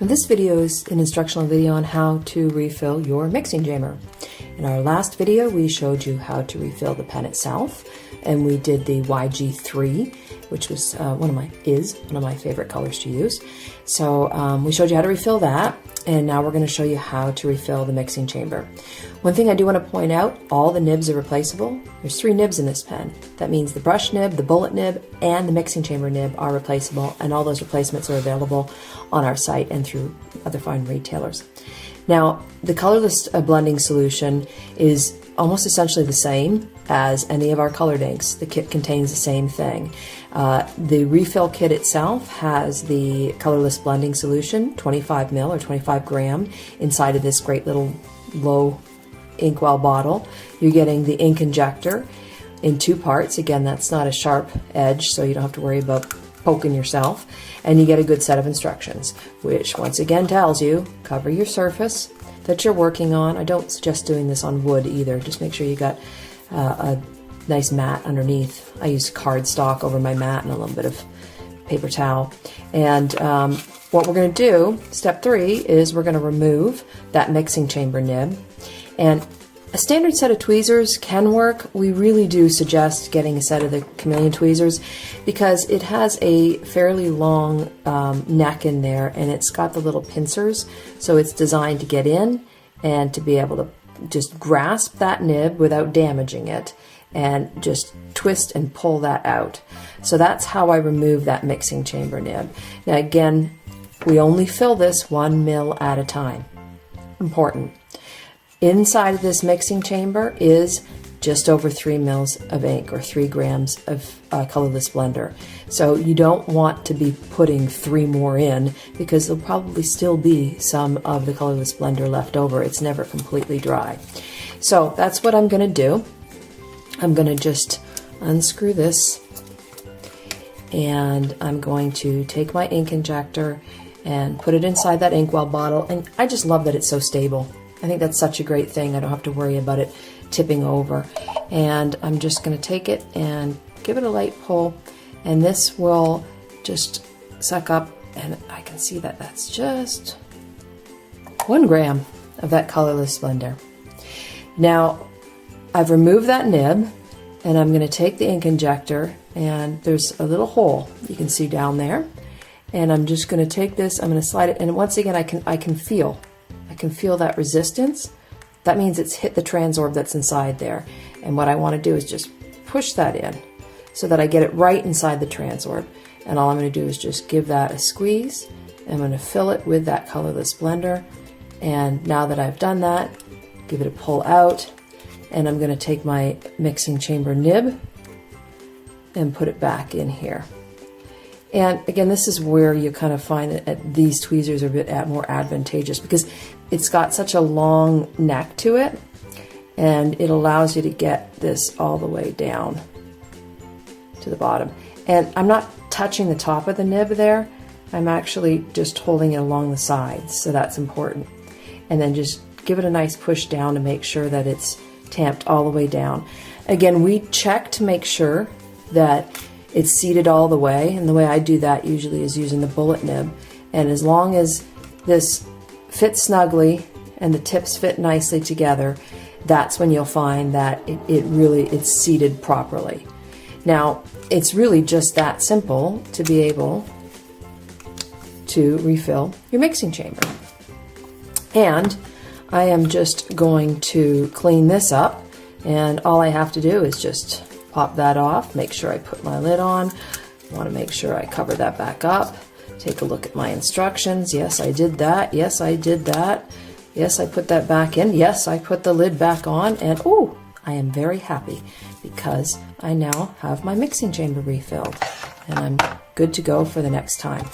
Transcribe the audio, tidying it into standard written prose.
And this video is an instructional video on how to refill your mixing chamber. In our last video, we showed you how to refill the pen itself, and we did the YG3, which was one of my favorite colors to use. So we showed you how to refill that, and now we're going to show you how to refill the mixing chamber. One thing I do want to point out, all the nibs are replaceable. There's 3 nibs in this pen. That means the brush nib, the bullet nib, and the mixing chamber nib are replaceable, and all those replacements are available on our site and through other fine retailers. Now, the colorless blending solution is almost essentially the same as any of our colored inks. The kit contains the same thing. The refill kit itself has the colorless blending solution, 25 ml or 25 gram, inside of this great little low inkwell bottle. You're getting the ink injector in 2 parts. Again, that's not a sharp edge, so you don't have to worry about poking yourself. And you get a good set of instructions, which once again tells you, cover your surface that you're working on. I don't suggest doing this on wood either. Just make sure you got a nice mat underneath. I use cardstock over my mat and a little bit of paper towel. And what we're going to do, step 3, is we're going to remove that mixing chamber nib. And a standard set of tweezers can work. We really do suggest getting a set of the Chameleon tweezers because it has a fairly long neck in there, and it's got the little pincers, so it's designed to get in and to be able to just grasp that nib without damaging it and just twist and pull that out. So that's how I remove that mixing chamber nib. Now again, we only fill this 1 ml at a time. Important. Inside of this mixing chamber is just over 3 mils of ink, or 3 grams of colorless blender. So you don't want to be putting 3 more in because there'll probably still be some of the colorless blender left over. It's never completely dry. So that's what I'm going to do. I'm going to just unscrew this, and I'm going to take my ink injector and put it inside that inkwell bottle. And I just love that it's so stable. I think that's such a great thing. I don't have to worry about it tipping over. And I'm just going to take it and give it a light pull, and this will just suck up, and I can see that that's just 1 gram of that colorless blender. Now, I've removed that nib, and I'm going to take the ink injector, and there's a little hole you can see down there, and I'm just going to take this, I'm going to slide it, and once again I can feel that resistance. That means it's hit the Transorb that's inside there. And what I want to do is just push that in so that I get it right inside the Transorb. And all I'm going to do is just give that a squeeze. I'm going to fill it with that colorless blender. And now that I've done that, give it a pull out. And I'm going to take my mixing chamber nib and put it back in here. And again, this is where you kind of find that these tweezers are a bit more advantageous because it's got such a long neck to it, and it allows you to get this all the way down to the bottom. And I'm not touching the top of the nib there. I'm actually just holding it along the sides, so that's important. And then just give it a nice push down to make sure that it's tamped all the way down. Again, we check to make sure that it's seated all the way, and the way I do that usually is using the bullet nib. And as long as this fits snugly and the tips fit nicely together, that's when you'll find that it's seated properly. Now, it's really just that simple to be able to refill your mixing chamber. And I am just going to clean this up, and all I have to do is just pop that off, make sure I put my lid on. I want to make sure I cover that back up. Take a look at my instructions. Yes, I did that. Yes, I did that. Yes, I put that back in. Yes, I put the lid back on. And oh, I am very happy because I now have my mixing chamber refilled, and I'm good to go for the next time.